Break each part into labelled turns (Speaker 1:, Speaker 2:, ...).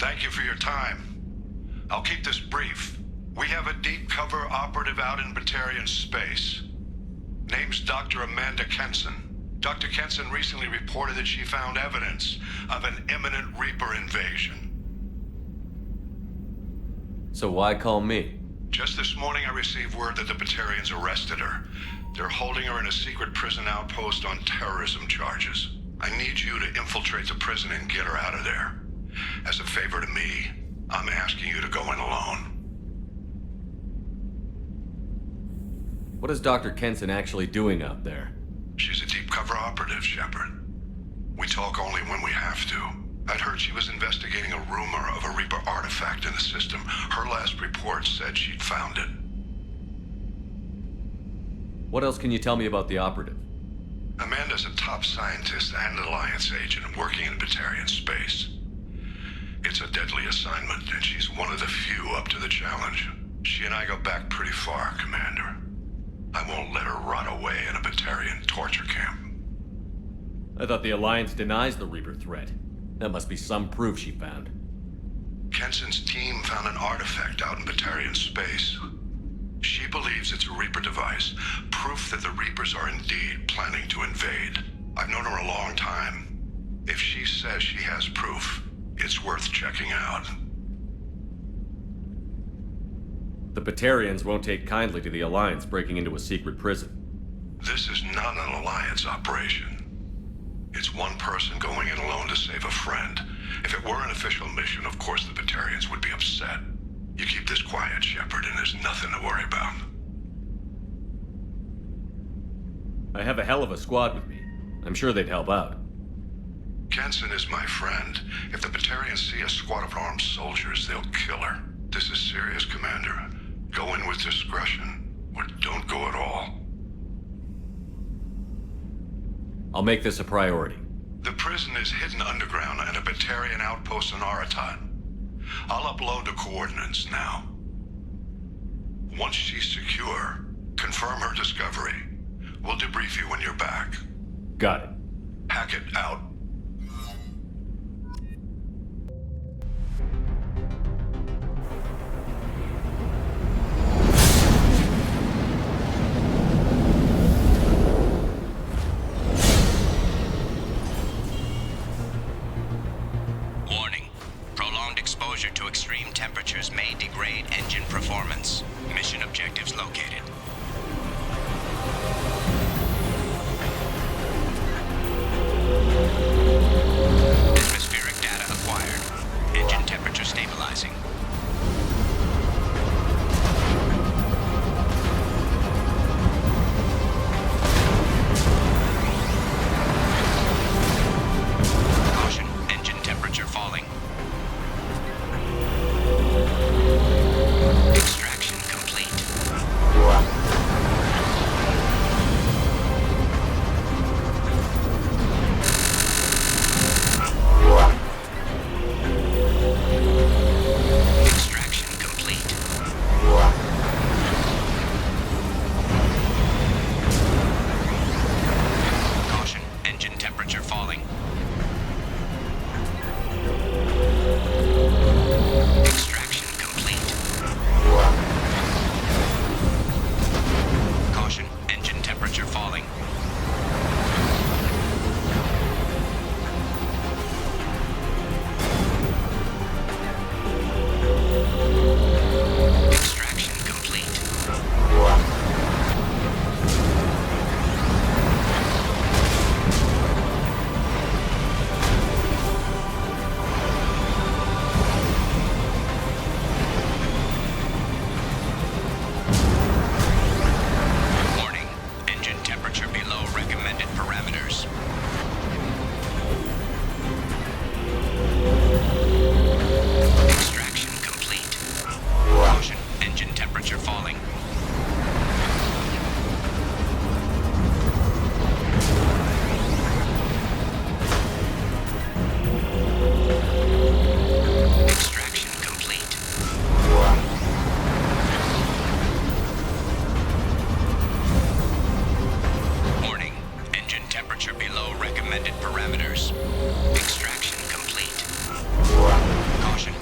Speaker 1: Thank you for your time. I'll keep this brief. We have a deep cover operative out in Batarian space. Name's Dr. Amanda Kenson. Dr. Kenson recently reported that she found evidence of an imminent Reaper invasion.
Speaker 2: So why call me?
Speaker 1: Just this morning I received word that the Batarians arrested her. They're holding her in a secret prison outpost on terrorism charges. I need you to infiltrate the prison and get her out of there. As a favor to me, I'm asking you to go in alone.
Speaker 2: What is Dr. Kenson actually doing out there?
Speaker 1: She's a deep cover operative, Shepard. We talk only when we have to. I'd heard she was investigating a rumor of a Reaper artifact in the system. Her last report said she'd found it.
Speaker 2: What else can you tell me about the operative?
Speaker 1: Amanda's a top scientist and Alliance agent working in Batarian space. It's a deadly assignment, and she's one of the few up to the challenge. She and I go back pretty far, Commander. I won't let her rot away in a Batarian torture camp.
Speaker 2: I thought the Alliance denies the Reaper threat. That must be some proof she found.
Speaker 1: Kenson's team found an artifact out in Batarian space. She believes it's a Reaper device, proof that the Reapers are indeed planning to invade. I've known her a long time. If she says she has proof, it's worth checking out.
Speaker 2: The Batarians won't take kindly to the Alliance breaking into a secret prison.
Speaker 1: This is not an Alliance operation. It's one person going in alone to save a friend. If it were an official mission, of course the Batarians would be upset. You keep this quiet, Shepard, and there's nothing to worry about.
Speaker 2: I have a hell of a squad with me. I'm sure they'd help out.
Speaker 1: Kenson is my friend. If the Batarians see a squad of armed soldiers, they'll kill her. This is serious, Commander. Go in with discretion, or don't go at all.
Speaker 2: I'll make this a priority.
Speaker 1: The prison is hidden underground and a Batarian outpost in Aratat. I'll upload the coordinates now. Once she's secure, confirm her discovery. We'll debrief you when you're back.
Speaker 2: Got it.
Speaker 1: Hackett out.
Speaker 3: To extreme temperatures may degrade engine performance. Mission objectives located. Atmospheric data acquired. Engine temperature stabilizing. Caution, engine temperature falling. Extraction complete. Extraction complete. Caution, engine temperature falling. Extraction complete. Caution, engine temperature falling. Extraction complete. Warning, engine temperature below recommended parameters. Extraction complete. Caution, engine temperature falling. Extraction complete. Warning, engine temperature below recommended parameters. Extraction complete. Caution,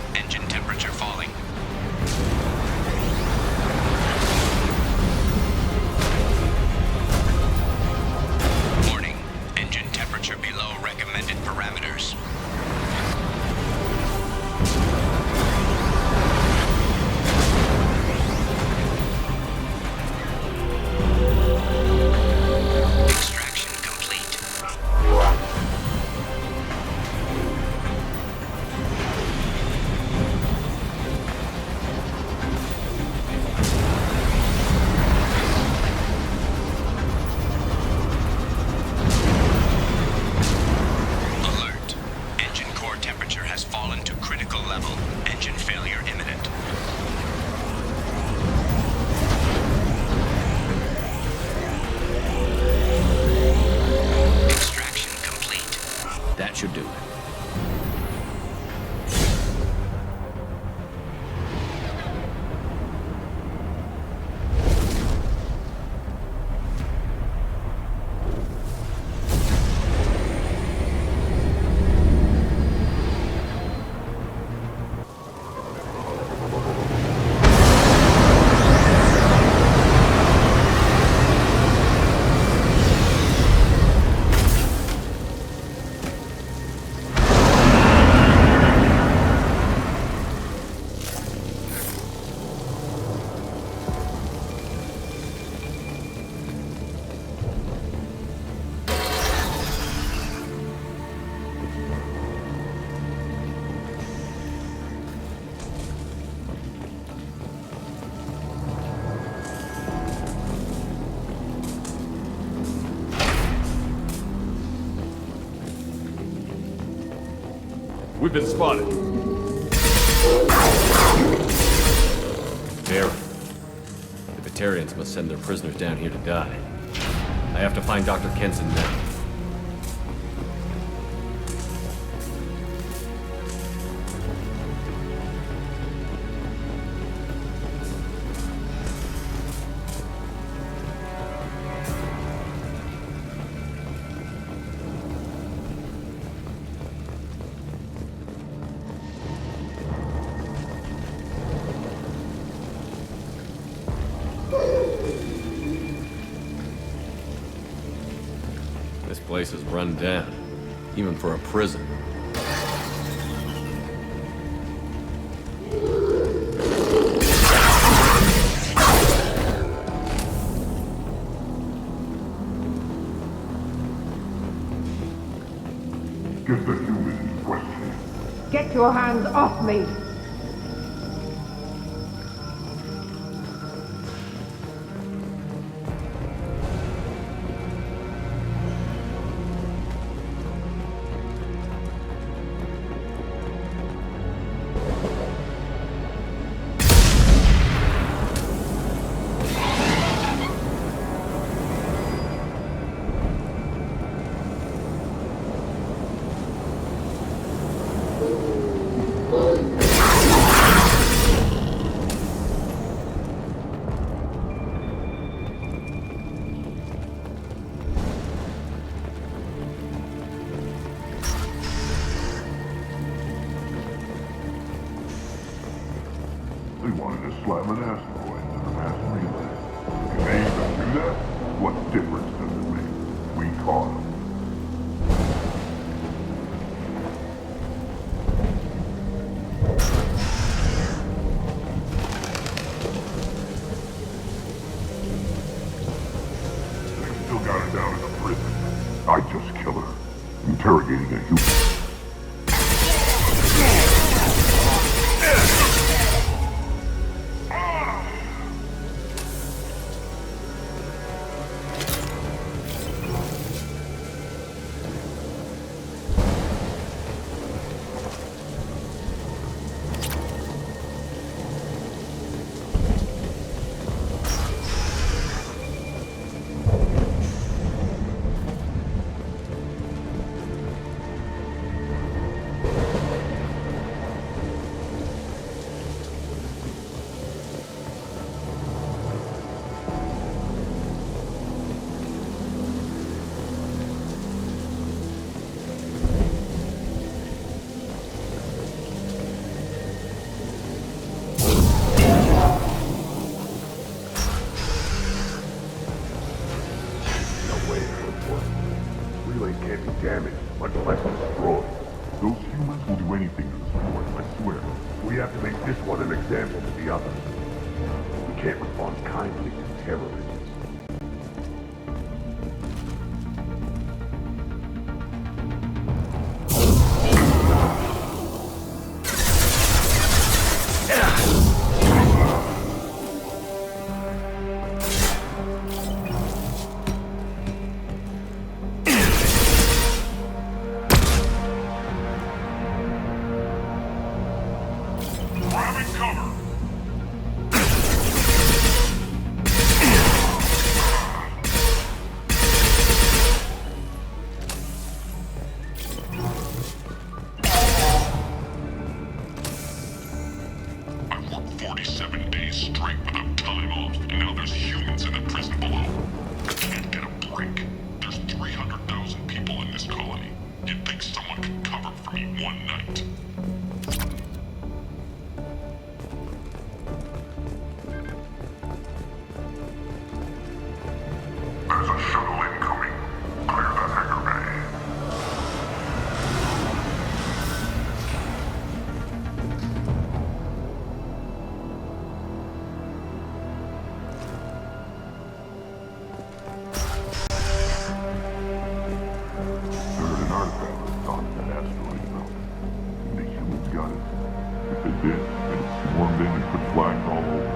Speaker 2: That should do it.
Speaker 4: We've been spotted.
Speaker 2: Barry. The Batarians must send their prisoners down here to die. I have to find Dr. Kenson now. This place is run down, even for a prison.
Speaker 5: Get the human in question.
Speaker 6: Get your hands off me!
Speaker 5: They wanted to slam an asteroid into the mass relay. Can they even do that? What difference does it make? We caught them. They still got her down in the prison. I just killed her. Interrogating a human. Can't be damaged, much less destroyed. Those humans will do anything to destroy it, I swear. We have to make this one an example to the others. We can't respond kindly to terrorism. people in this colony. You'd think someone could cover for me one night. There's a shuttle incoming. Clear the hangar bay. There's an artifact that's gone to that asteroid belt. And the humans got it. If they did, they'd swarmed in and put flags all over it.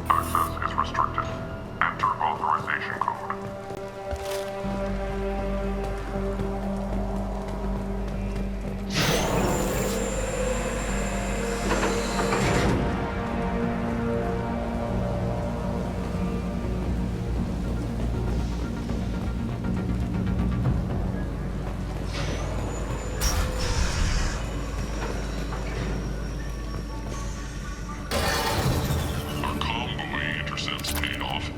Speaker 5: Access is restricted. Enter authorization code. Our convoy intercepts paid off.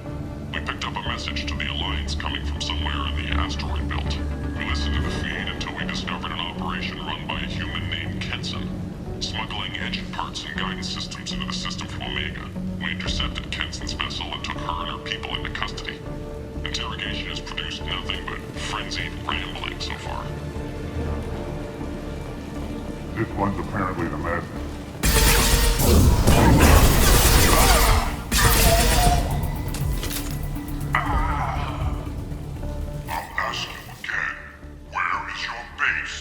Speaker 5: We picked up a message to the Alliance coming from somewhere in the asteroid belt. We listened to the feed until we discovered an operation run by a human named Kenson, smuggling engine parts and guidance systems into the system from Omega. We intercepted Kenson's vessel and took her and her people into custody. Interrogation has produced nothing but frenzied rambling so far. This one's apparently the master. I'll ask you again. Where is your base?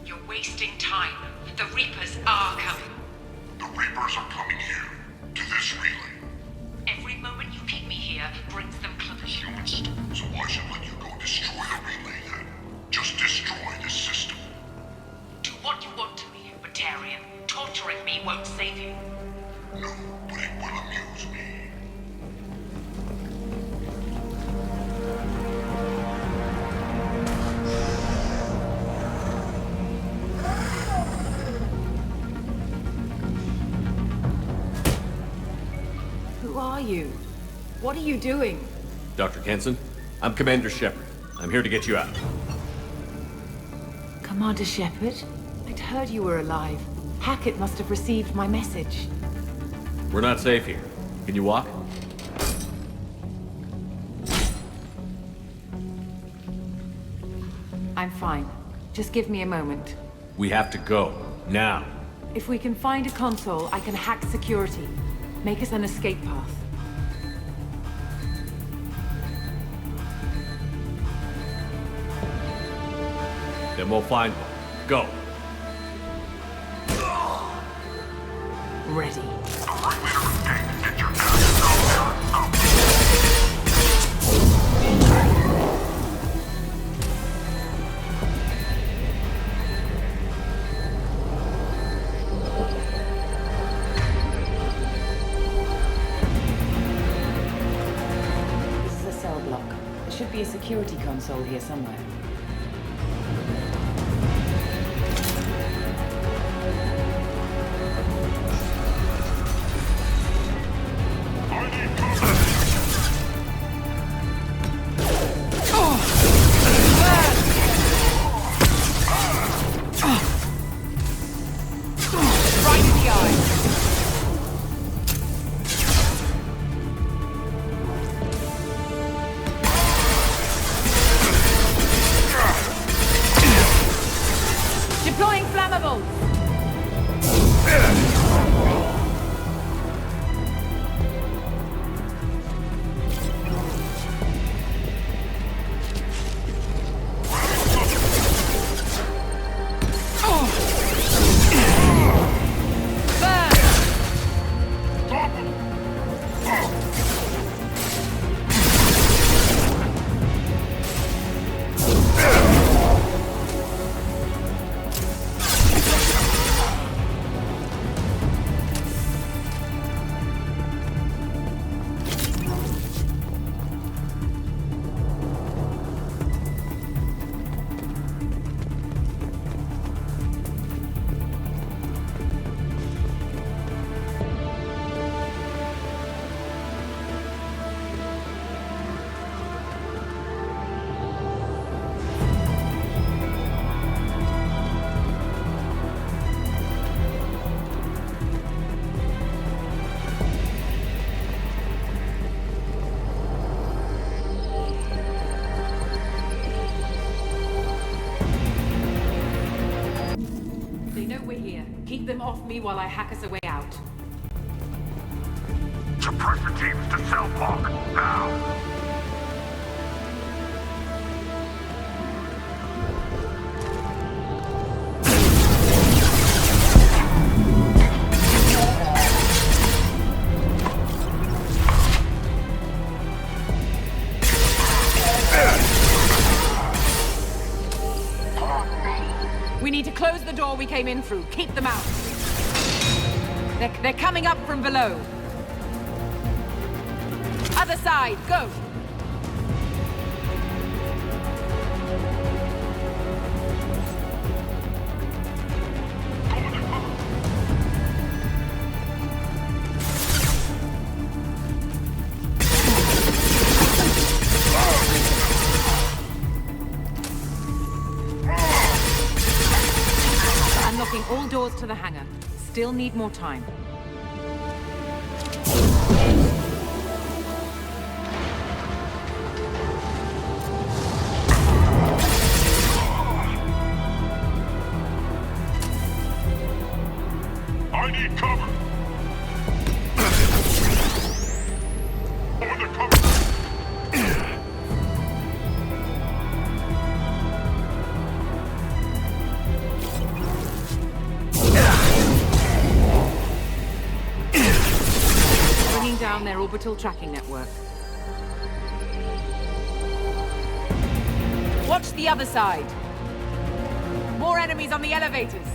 Speaker 7: You're wasting time. The Reapers are coming.
Speaker 5: The Reapers are coming here, to this relay.
Speaker 7: Every moment you keep me here brings them closer.
Speaker 5: Humans, so I should let you go destroy the relay then. Just destroy this system.
Speaker 7: Do what you want to me, Batarian. Torturing me won't save you.
Speaker 5: No, but it will amuse me.
Speaker 6: Who are you? What are you doing?
Speaker 2: Dr. Kenson, I'm Commander Shepard. I'm here to get you out.
Speaker 6: Commander Shepard? I'd heard you were alive. Hackett must have received my message.
Speaker 2: We're not safe here. Can you walk?
Speaker 6: I'm fine. Just give me a moment.
Speaker 2: We have to go. Now.
Speaker 6: If we can find a console, I can hack security. Make us an escape path.
Speaker 2: Then we'll find one. Go.
Speaker 6: Ready. Should be a security console here somewhere.
Speaker 7: Right in the eye. Deploying flammables! Keep them off me while I hack us a way out.
Speaker 5: Suppressor teams to cell block, now!
Speaker 7: We need to close the door we came in through. Keep them out. They're coming up from below. Other side, go! Unlocking all doors to the hangar. Still need more time.
Speaker 5: I need cover! Over the cover!
Speaker 7: Bringing down their orbital tracking network. Watch the other side. More enemies on the elevators.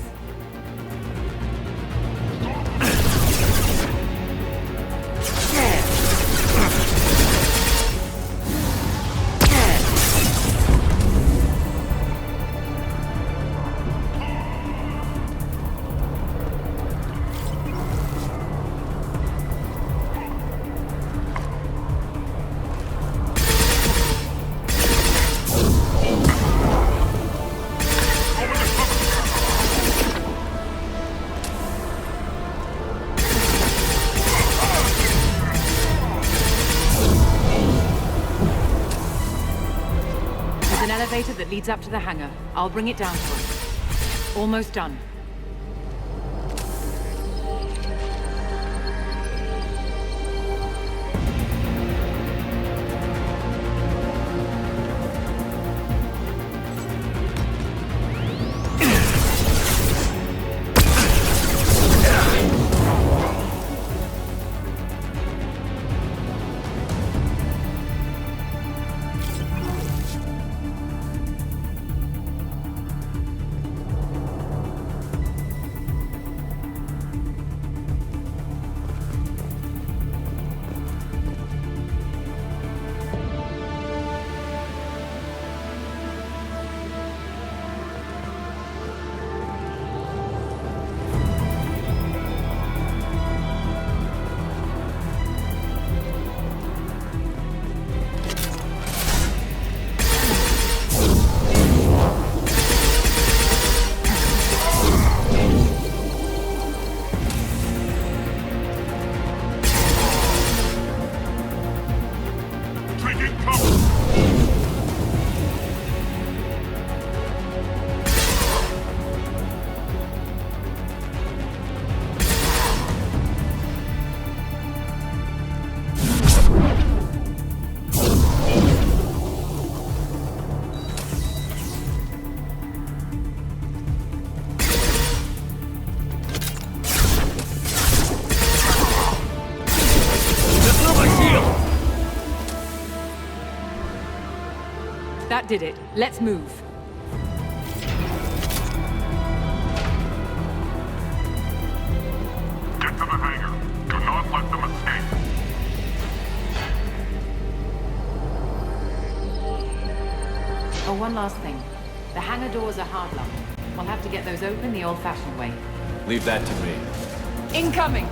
Speaker 7: There's an elevator that leads up to the hangar. I'll bring it down for you. Almost done. That did it. Let's move.
Speaker 5: Get to the hangar. Do not let them escape.
Speaker 6: Oh, one last thing. The hangar doors are hard locked. We'll have to get those open the old-fashioned way.
Speaker 2: Leave that to me.
Speaker 7: Incoming!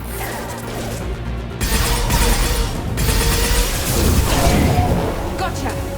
Speaker 7: Gotcha!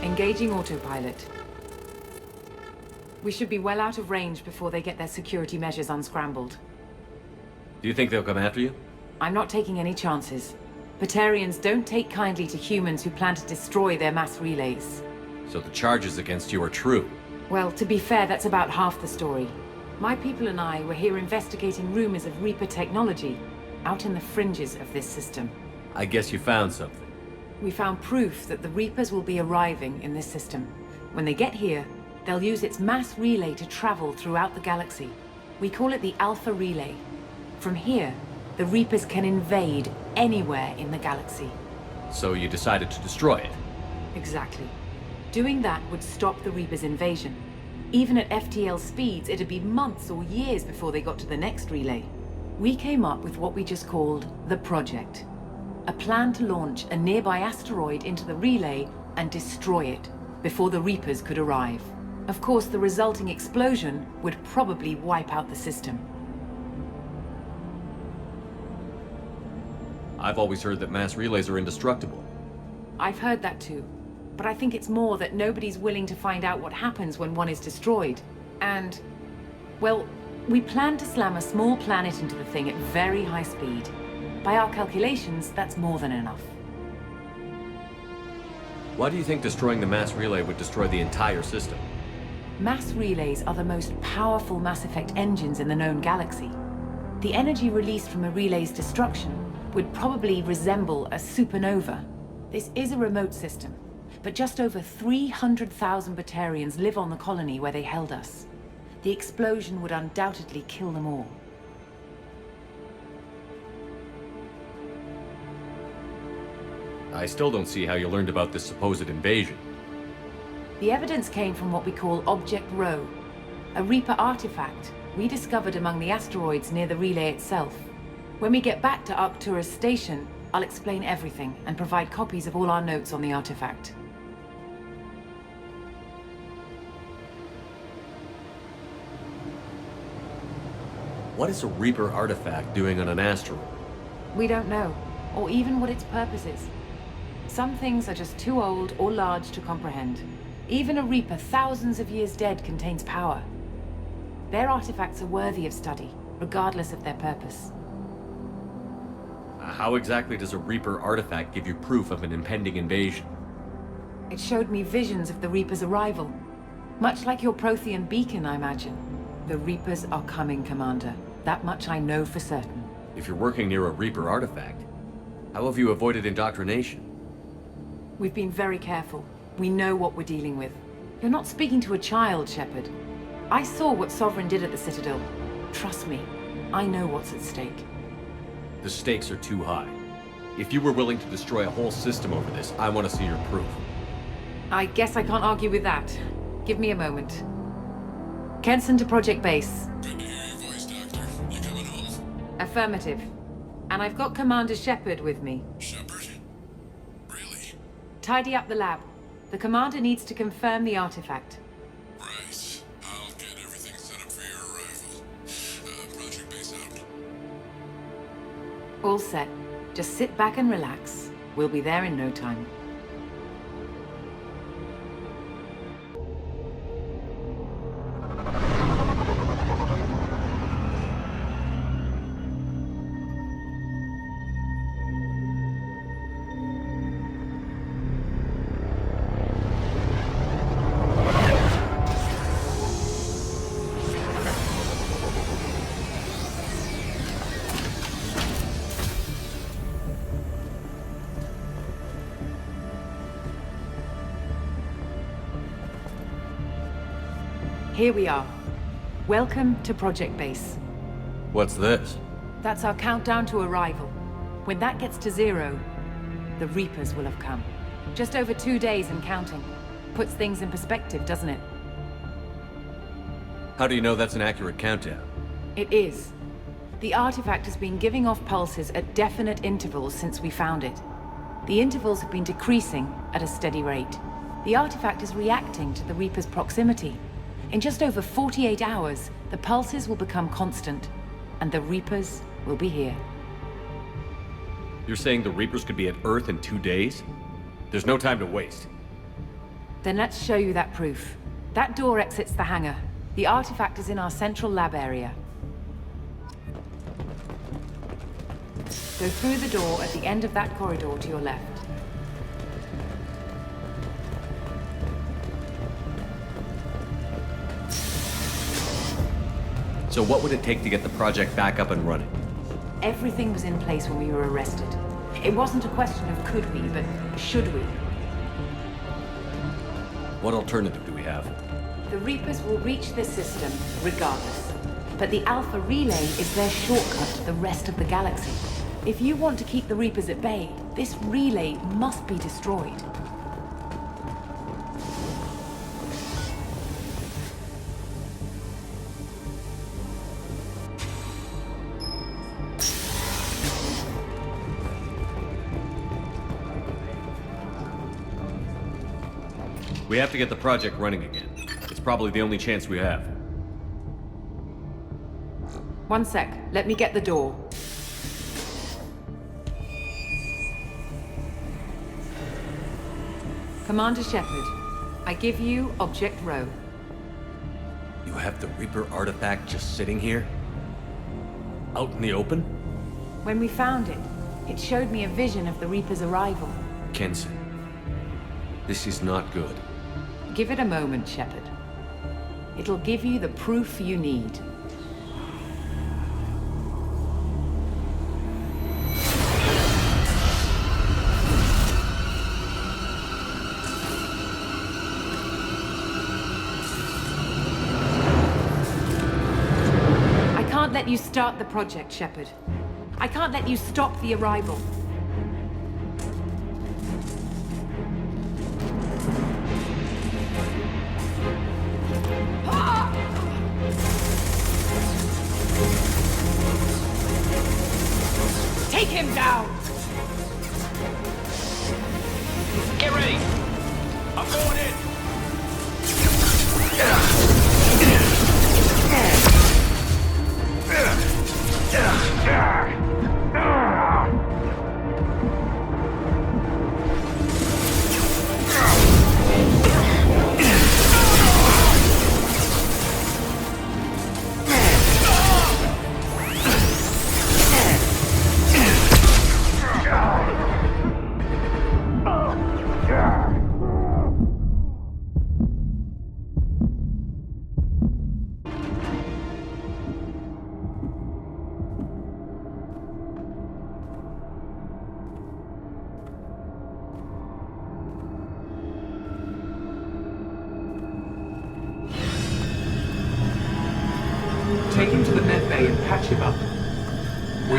Speaker 6: Engaging autopilot. We should be well out of range before they get their security measures unscrambled.
Speaker 2: Do you think they'll come after you?
Speaker 6: I'm not taking any chances. Batarians don't take kindly to humans who plan to destroy their mass relays.
Speaker 2: So the charges against you are true.
Speaker 6: Well, to be fair, that's about half the story. My people and I were here investigating rumors of Reaper technology, out in the fringes of this system.
Speaker 2: I guess you found something.
Speaker 6: We found proof that the Reapers will be arriving in this system. When they get here, they'll use its mass relay to travel throughout the galaxy. We call it the Alpha Relay. From here, the Reapers can invade anywhere in the galaxy.
Speaker 2: So you decided to destroy it?
Speaker 6: Exactly. Doing that would stop the Reapers' invasion. Even at FTL speeds, it'd be months or years before they got to the next relay. We came up with what we just called the Project. A plan to launch a nearby asteroid into the relay and destroy it before the Reapers could arrive. Of course, the resulting explosion would probably wipe out the system.
Speaker 2: I've always heard that mass relays are indestructible.
Speaker 6: I've heard that too. But I think it's more that nobody's willing to find out what happens when one is destroyed. And, well, we plan to slam a small planet into the thing at very high speed. By our calculations, that's more than enough.
Speaker 2: Why do you think destroying the mass relay would destroy the entire system?
Speaker 6: Mass relays are the most powerful Mass Effect engines in the known galaxy. The energy released from a relay's destruction would probably resemble a supernova. This is a remote system, but just over 300,000 Batarians live on the colony where they held us. The explosion would undoubtedly kill them all.
Speaker 2: I still don't see how you learned about this supposed invasion.
Speaker 6: The evidence came from what we call Object Rho, a Reaper artifact we discovered among the asteroids near the relay itself. When we get back to Arcturus Station, I'll explain everything and provide copies of all our notes on the artifact.
Speaker 2: What is a Reaper artifact doing on an asteroid?
Speaker 6: We don't know, or even what its purpose is. Some things are just too old or large to comprehend. Even a Reaper thousands of years dead contains power. Their artifacts are worthy of study, regardless of their purpose.
Speaker 2: How exactly does a Reaper artifact give you proof of an impending invasion?
Speaker 6: It showed me visions of the Reaper's arrival. Much like your Prothean beacon, I imagine. The Reapers are coming, Commander. That much I know for certain.
Speaker 2: If you're working near a Reaper artifact, how have you avoided indoctrination?
Speaker 6: We've been very careful. We know what we're dealing with. You're not speaking to a child, Shepard. I saw what Sovereign did at the Citadel. Trust me, I know what's at stake.
Speaker 2: The stakes are too high. If you were willing to destroy a whole system over this, I want to see your proof.
Speaker 6: I guess I can't argue with that. Give me a moment. Kenson to Project Base.
Speaker 5: Good to hear your voice, Doctor. You coming home?
Speaker 6: Affirmative. And I've got Commander Shepard with me.
Speaker 5: Shepard? Really?
Speaker 6: Tidy up the lab. The Commander needs to confirm the artifact.
Speaker 5: Right. I'll get everything set up for your arrival. Project Base out.
Speaker 6: All set. Just sit back and relax. We'll be there in no time. Here we are. Welcome to Project Base.
Speaker 2: What's this?
Speaker 6: That's our countdown to arrival. When that gets to 0, the Reapers will have come. Just over 2 days and counting. Puts things in perspective, doesn't it?
Speaker 2: How do you know that's an accurate countdown?
Speaker 6: It is. The artifact has been giving off pulses at definite intervals since we found it. The intervals have been decreasing at a steady rate. The artifact is reacting to the Reaper's proximity. In just over 48 hours, the pulses will become constant, and the Reapers will be here.
Speaker 2: You're saying the Reapers could be at Earth in 2 days? There's no time to waste.
Speaker 6: Then let's show you that proof. That door exits the hangar. The artifact is in our central lab area. Go through the door at the end of that corridor to your left.
Speaker 2: So what would it take to get the project back up and running?
Speaker 6: Everything was in place when we were arrested. It wasn't a question of could we, but should we.
Speaker 2: What alternative do we have?
Speaker 6: The Reapers will reach this system regardless. But the Alpha Relay is their shortcut to the rest of the galaxy. If you want to keep the Reapers at bay, this relay must be destroyed.
Speaker 2: We have to get the project running again. It's probably the only chance we have.
Speaker 6: One sec. Let me get the door. Commander Shepard, I give you Object Rho.
Speaker 2: You have the Reaper artifact just sitting here? Out in the open?
Speaker 6: When we found it, it showed me a vision of the Reaper's arrival.
Speaker 2: Kenson, this is not good.
Speaker 6: Give it a moment, Shepard. It'll give you the proof you need. I can't let you start the project, Shepard. I can't let you stop the arrival.
Speaker 7: Take him down!
Speaker 3: Get ready! I'm going in!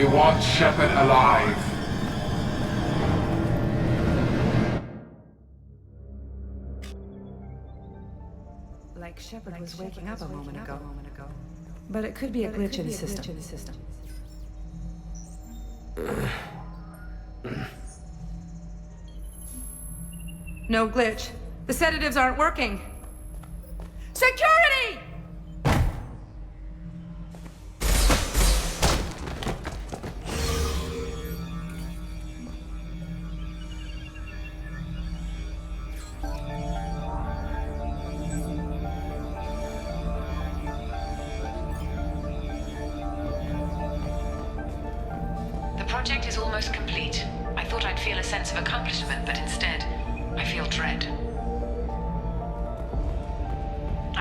Speaker 8: We want Shepard alive.
Speaker 9: Like Shepard was waking up a moment ago. But it could be a glitch in the system. No glitch. The sedatives aren't working. Security!
Speaker 6: The project is almost complete. I thought I'd feel a sense of accomplishment, but instead, I feel dread.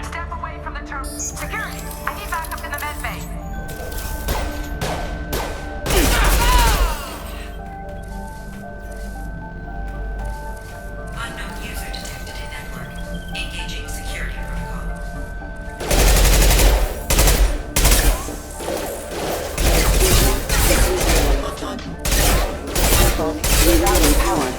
Speaker 7: Step away from the turret. Security! I need backup in the med bay.
Speaker 10: Unknown user detected in network. Engaging security protocol.
Speaker 11: Rerouting power.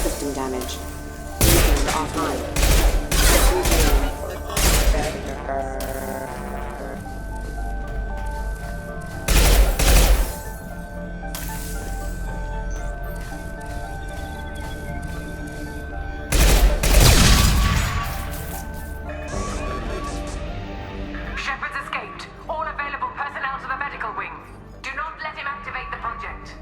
Speaker 11: System damage. User offline.
Speaker 7: Shepard's escaped. All available personnel to the medical wing. Do not let him activate the project.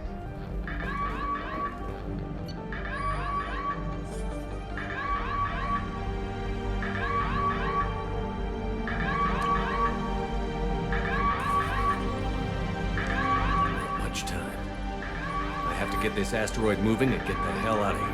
Speaker 2: Not much time. I have to get this asteroid moving and get the hell out of here.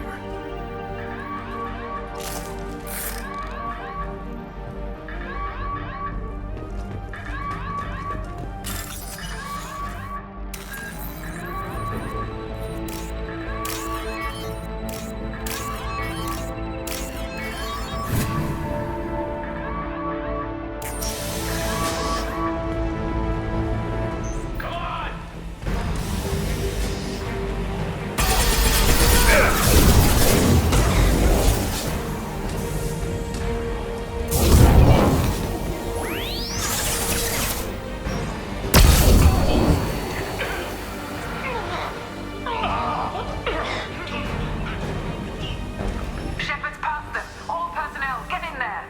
Speaker 7: Shepard's past them. All personnel, get in there.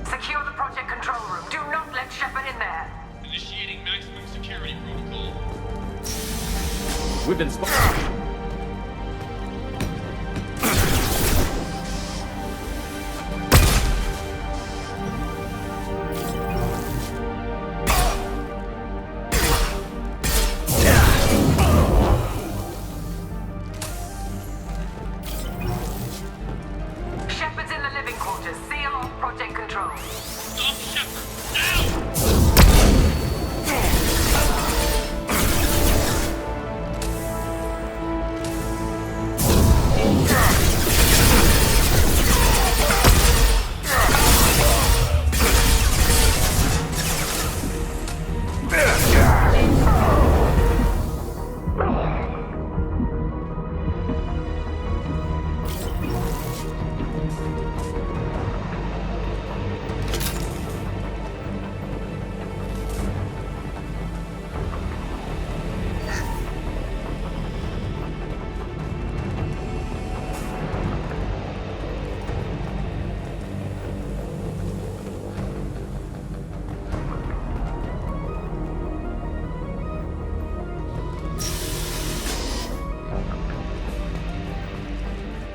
Speaker 7: Secure the project control room. Do not let Shepard in there.
Speaker 12: Initiating maximum security protocol.
Speaker 2: We've been spotted.
Speaker 7: Shepard's in the living quarters. Seal off project control.
Speaker 12: Stop Shepard! Now!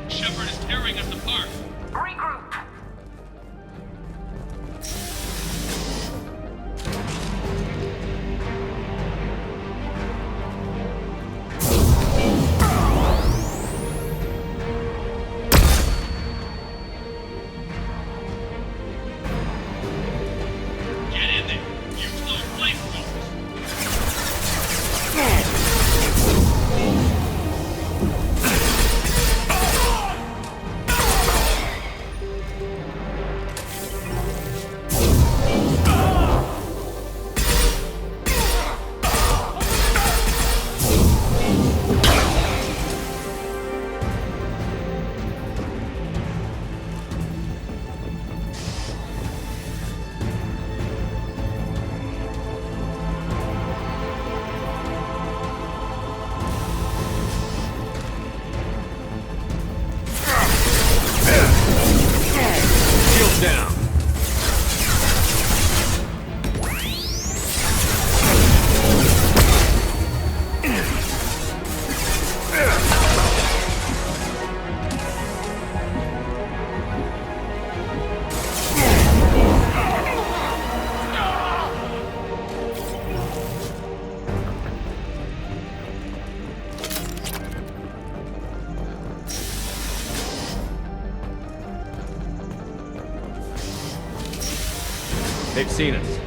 Speaker 12: Shepard is tearing us apart.
Speaker 7: Regroup.
Speaker 12: Get in there. Use those flamethrowers.
Speaker 2: They've seen us.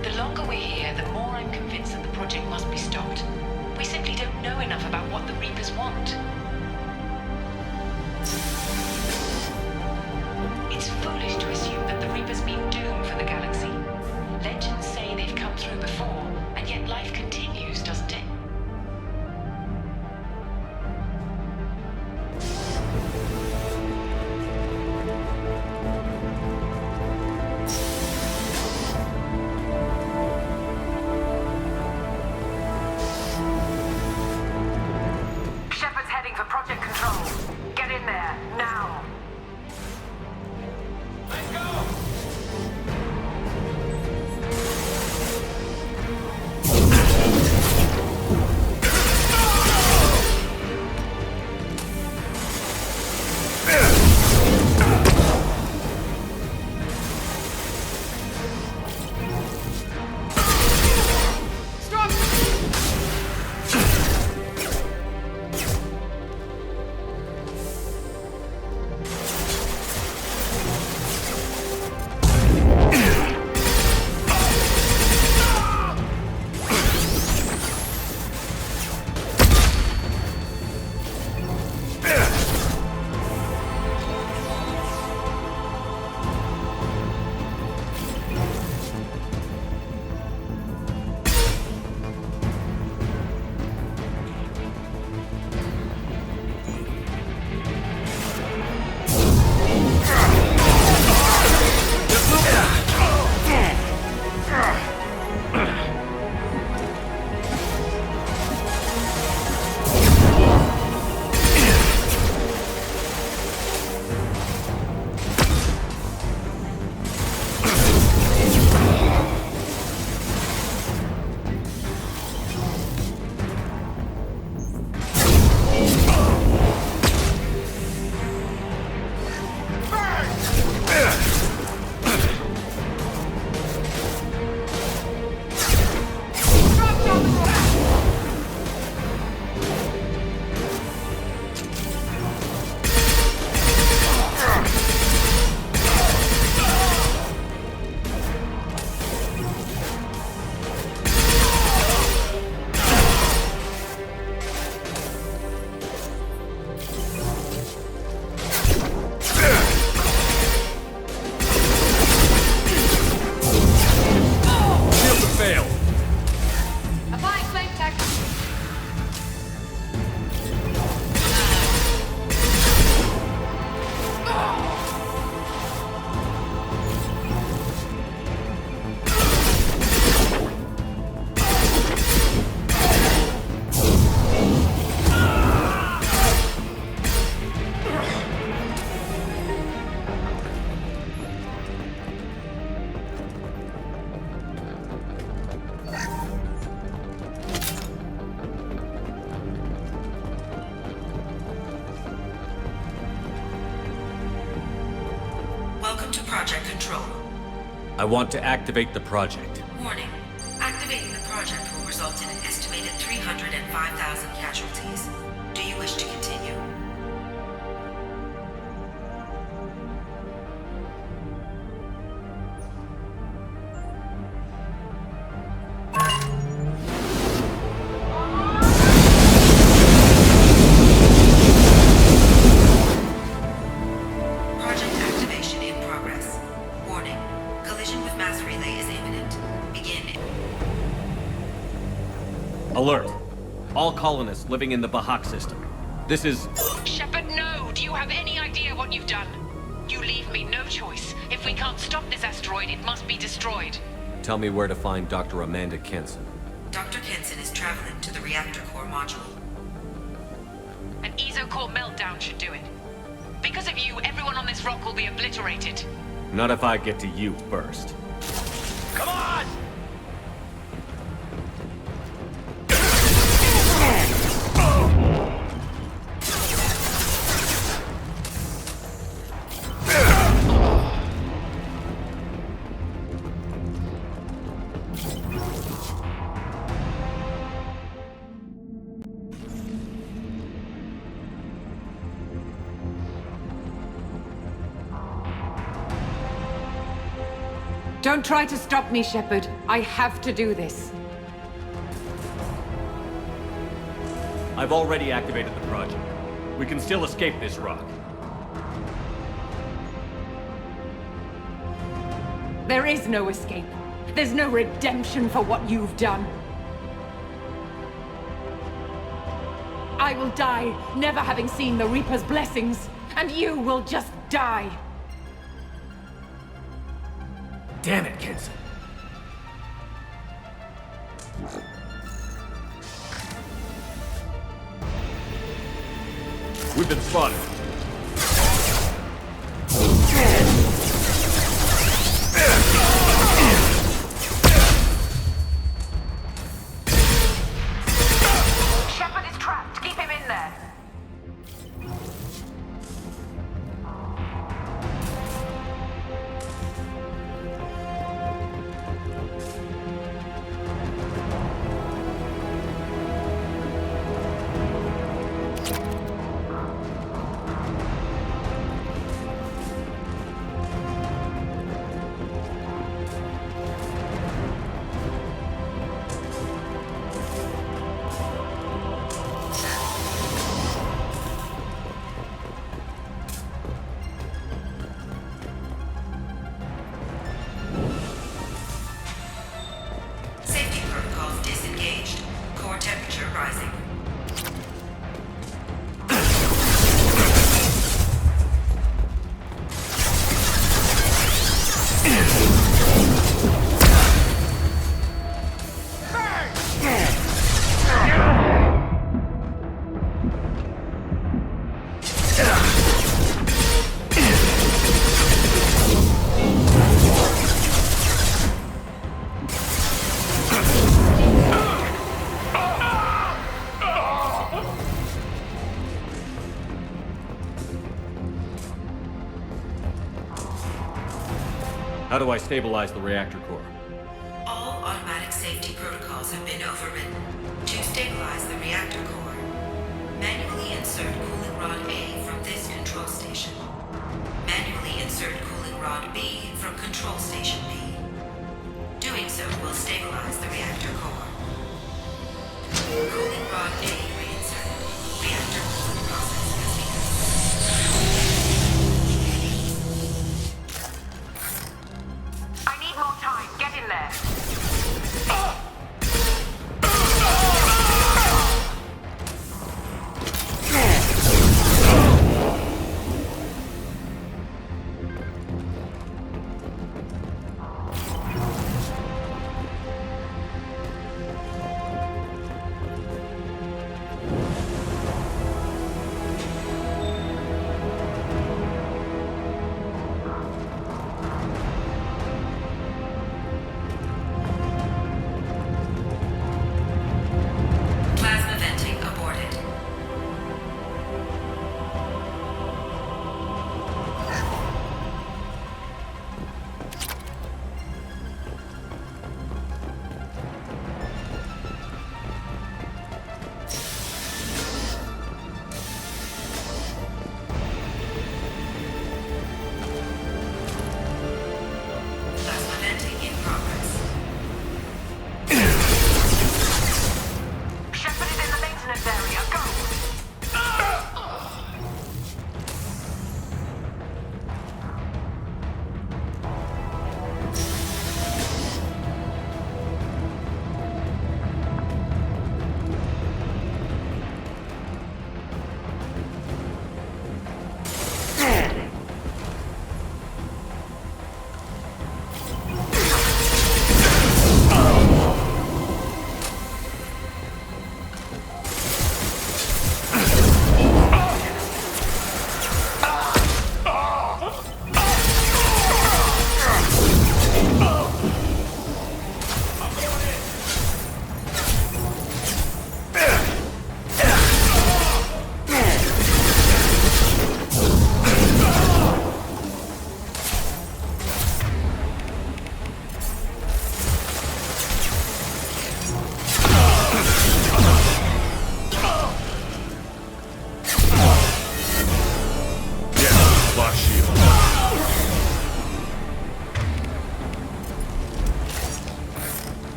Speaker 6: The longer we're here, the more I'm convinced that the project must be stopped. We simply don't know enough about what the Reapers want. It's foolish to assume that the Reapers mean doom for the galaxy. Legends say they've come through before, and yet life continues, doesn't it? Shepard's heading for Project Control. Get in there, now! Let's go!
Speaker 10: Welcome to Project Control.
Speaker 2: I want to activate the project.
Speaker 10: Warning. Activating the project will result in an estimated 305,000 casualties. Do you wish to continue? Project activation in progress.
Speaker 2: colonists living in the Bahak system. This is...
Speaker 7: Shepard, no! Do you have any idea what you've done? You leave me no choice. If we can't stop this asteroid, it must be destroyed.
Speaker 2: Tell me where to find Dr. Amanda Kenson.
Speaker 10: Dr. Kenson is traveling to the reactor core module.
Speaker 7: An ESO-core meltdown should do it. Because of you, everyone on this rock will be obliterated.
Speaker 2: Not if I get to you first.
Speaker 12: Come on!
Speaker 7: Don't try to stop me, Shepard. I have to do this.
Speaker 2: I've already activated the project. We can still escape this rock.
Speaker 7: There is no escape. There's no redemption for what you've done. I will die, never having seen the Reaper's blessings, and you will just die.
Speaker 2: Damn it, Kenson.
Speaker 4: We've been spotted.
Speaker 7: Shepard is trapped. Keep him in there.
Speaker 10: Safety protocols disengaged. Core temperature rising.
Speaker 2: How do I stabilize the reactor core?
Speaker 10: All automatic safety protocols have been overridden. To stabilize the reactor core, manually insert cooling rod A from this control station. Manually insert cooling rod B from control station B. Doing so will stabilize the reactor core. Cooling rod A reinserted. Reactor cooling process has begun.
Speaker 7: I need more time. Get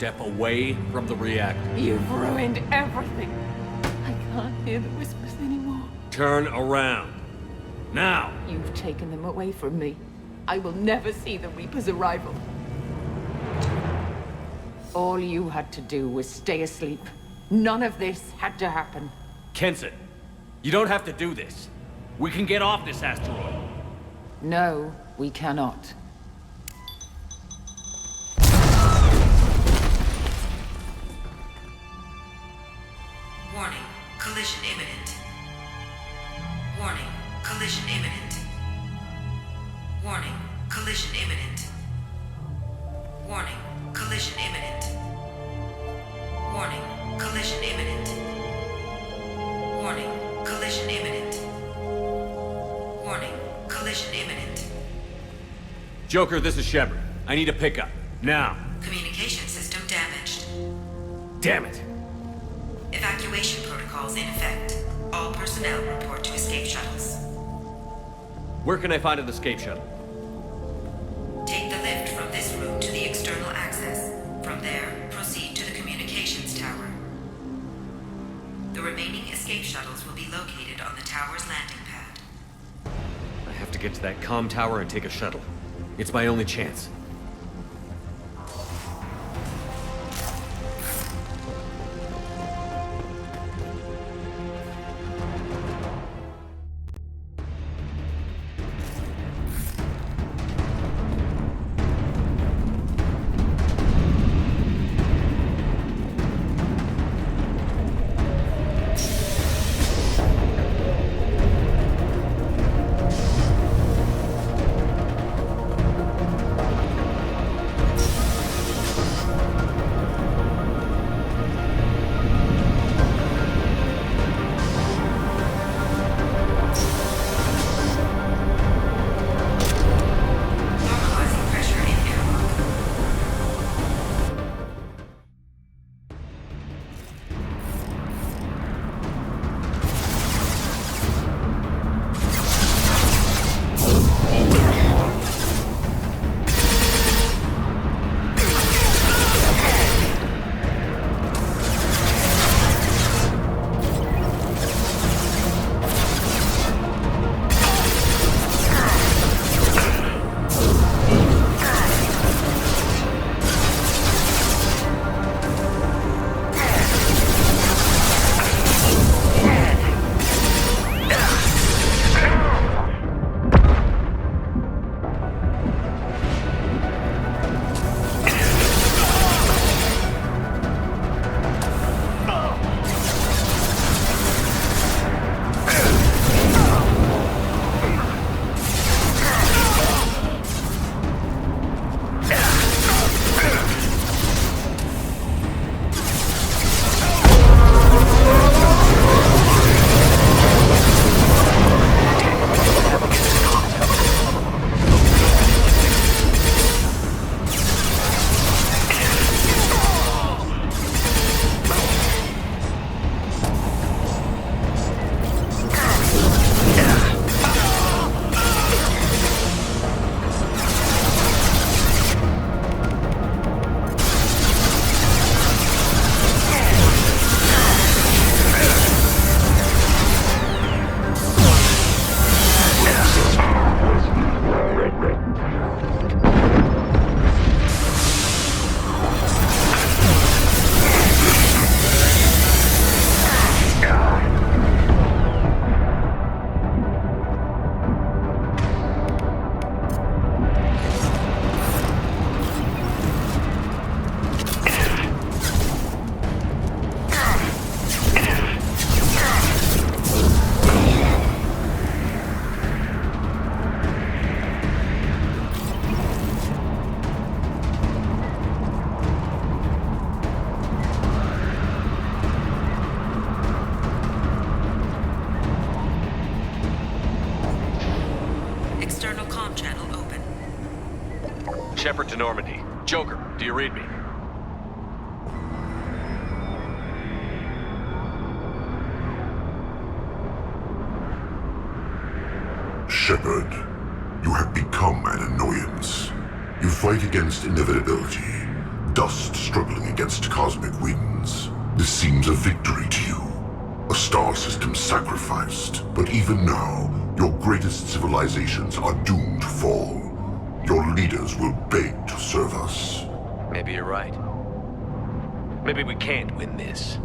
Speaker 2: step away from the reactor.
Speaker 6: You've ruined everything. I can't hear the whispers anymore.
Speaker 2: Turn around. Now!
Speaker 6: You've taken them away from me. I will never see the Reaper's arrival. All you had to do was stay asleep. None of this had to happen.
Speaker 2: Kenson, you don't have to do this. We can get off this asteroid.
Speaker 6: No, we cannot.
Speaker 10: Warning, collision imminent. Warning, collision imminent. Warning, collision imminent. Warning, collision imminent. Warning, collision imminent. Warning, collision imminent. Warning, collision imminent.
Speaker 2: Joker, this is Shepard. I need a pickup. Now.
Speaker 10: Communication system damaged.
Speaker 2: Damn it.
Speaker 10: Evacuation protocols in effect. All personnel report to escape shuttles.
Speaker 2: Where can I find an escape shuttle?
Speaker 10: Take the lift from this room to the external access. From there, proceed to the communications tower. The remaining escape shuttles will be located on the tower's landing pad.
Speaker 2: I have to get to that comm tower and take a shuttle. It's my only chance. Shepard to Normandy. Joker, do you read me?
Speaker 5: Shepard, you have become an annoyance. You fight against inevitability,
Speaker 13: dust struggling against cosmic winds. This seems a victory to you. A star system sacrificed. But even now, your greatest civilizations are doomed to fall. Your leaders will beg to serve us.
Speaker 14: Maybe you're right. Maybe we can't win this.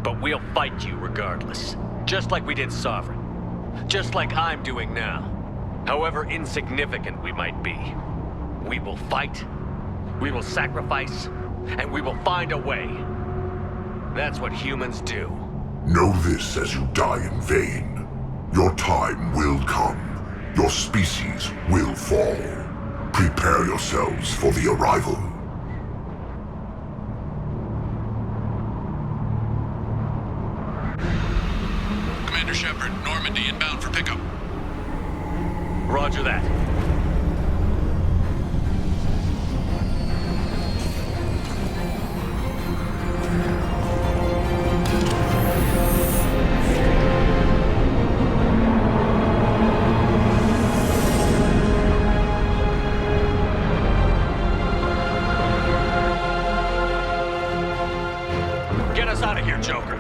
Speaker 14: But we'll fight you regardless. Just like we did Sovereign. Just like I'm doing now. However insignificant we might be. We will fight, we will sacrifice, and we will find a way. That's what humans do.
Speaker 13: Know this as you die in vain. Your time will come. Your species will fall. Prepare yourselves for the arrival.
Speaker 15: Commander Shepard, Normandy inbound for pickup.
Speaker 14: Roger that. Get us out of here, Joker.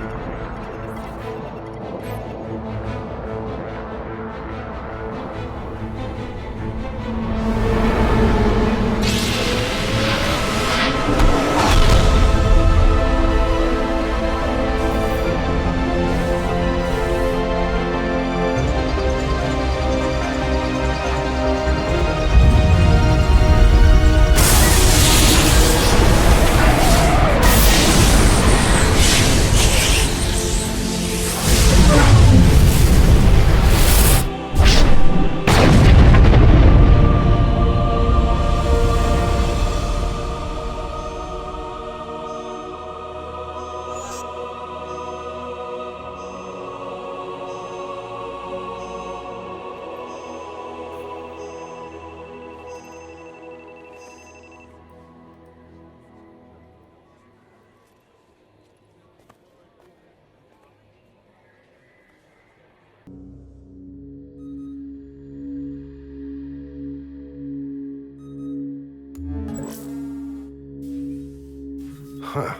Speaker 1: Huh.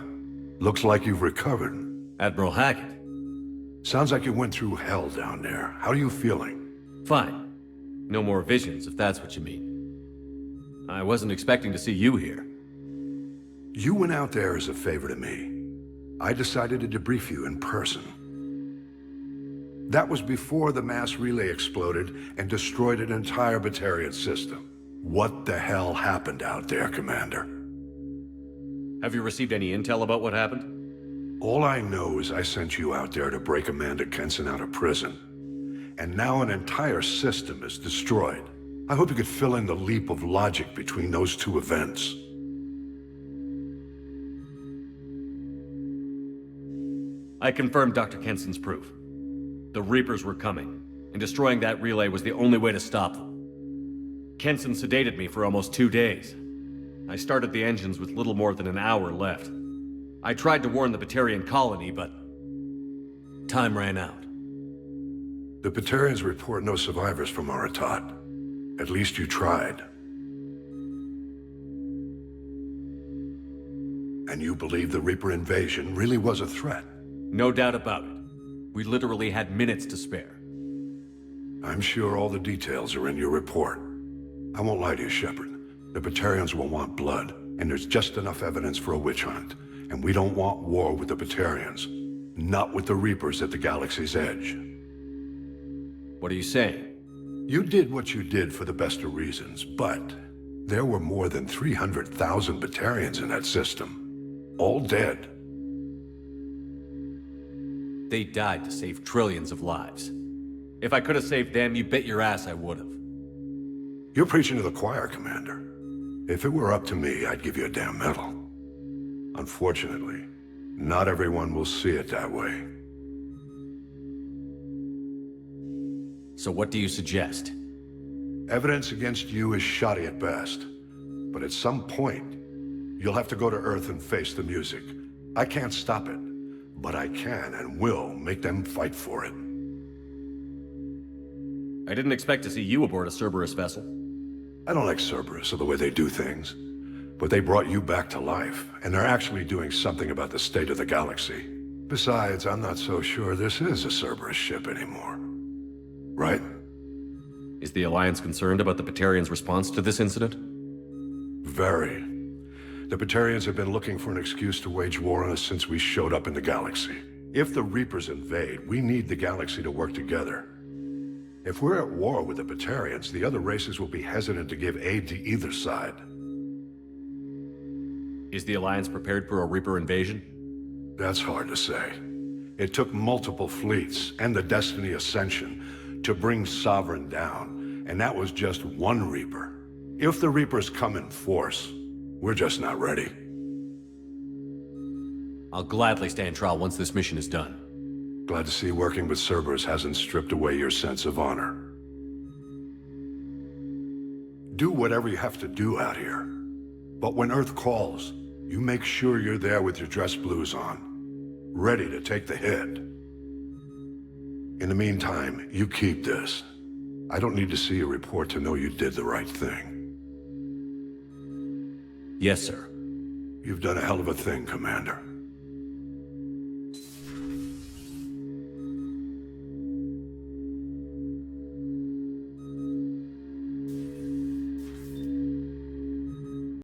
Speaker 1: Looks like you've recovered.
Speaker 2: Admiral Hackett.
Speaker 1: Sounds like you went through hell down there. How are you feeling?
Speaker 2: Fine. No more visions, if that's what you mean. I wasn't expecting to see you here.
Speaker 1: You went out there as a favor to me. I decided to debrief you in person. That was before the mass relay exploded and destroyed an entire Batarian system. What the hell happened out there, Commander?
Speaker 2: Have you received any intel about what happened?
Speaker 1: All I know is I sent you out there to break Amanda Kenson out of prison. And now an entire system is destroyed. I hope you could fill in the leap of logic between those two events.
Speaker 2: I confirmed Dr. Kenson's proof. The Reapers were coming, and destroying that relay was the only way to stop them. Kenson sedated me for almost 2 days. I started the engines with little more than an hour left. I tried to warn the Batarian colony, but time ran out.
Speaker 1: The Batarians report no survivors from Aratat. At least you tried. And you believe the Reaper invasion really was a threat?
Speaker 2: No doubt about it. We literally had minutes to spare.
Speaker 1: I'm sure all the details are in your report. I won't lie to you, Shepard. The Batarians will want blood, and there's just enough evidence for a witch hunt. And we don't want war with the Batarians. Not with the Reapers at the galaxy's edge.
Speaker 2: What are you saying?
Speaker 1: You did what you did for the best of reasons, but there were more than 300,000 Batarians in that system. All dead.
Speaker 2: They died to save trillions of lives. If I could have saved them, you bet your ass I would have.
Speaker 1: You're preaching to the choir, Commander. If it were up to me, I'd give you a damn medal. Unfortunately, not everyone will see it that way.
Speaker 2: So what do you suggest?
Speaker 1: Evidence against you is shoddy at best. But at some point, you'll have to go to Earth and face the music. I can't stop it, but I can and will make them fight for it.
Speaker 2: I didn't expect to see you aboard a Cerberus vessel.
Speaker 1: I don't like Cerberus or the way they do things. But they brought you back to life, and they're actually doing something about the state of the galaxy. Besides, I'm not so sure this is a Cerberus ship anymore. Right?
Speaker 2: Is the Alliance concerned about the Batarians' response to this incident?
Speaker 1: Very. The Batarians have been looking for an excuse to wage war on us since we showed up in the galaxy. If the Reapers invade, we need the galaxy to work together. If we're at war with the Batarians, the other races will be hesitant to give aid to either side.
Speaker 2: Is the Alliance prepared for a Reaper invasion?
Speaker 1: That's hard to say. It took multiple fleets and the Destiny Ascension to bring Sovereign down, and that was just one Reaper. If the Reapers come in force, we're just not ready.
Speaker 2: I'll gladly stand trial once this mission is done.
Speaker 1: Glad to see working with Cerberus hasn't stripped away your sense of honor. Do whatever you have to do out here. But when Earth calls, you make sure you're there with your dress blues on, ready to take the hit. In the meantime, you keep this. I don't need to see a report to know you did the right thing.
Speaker 2: Yes, sir.
Speaker 1: You've done a hell of a thing, Commander.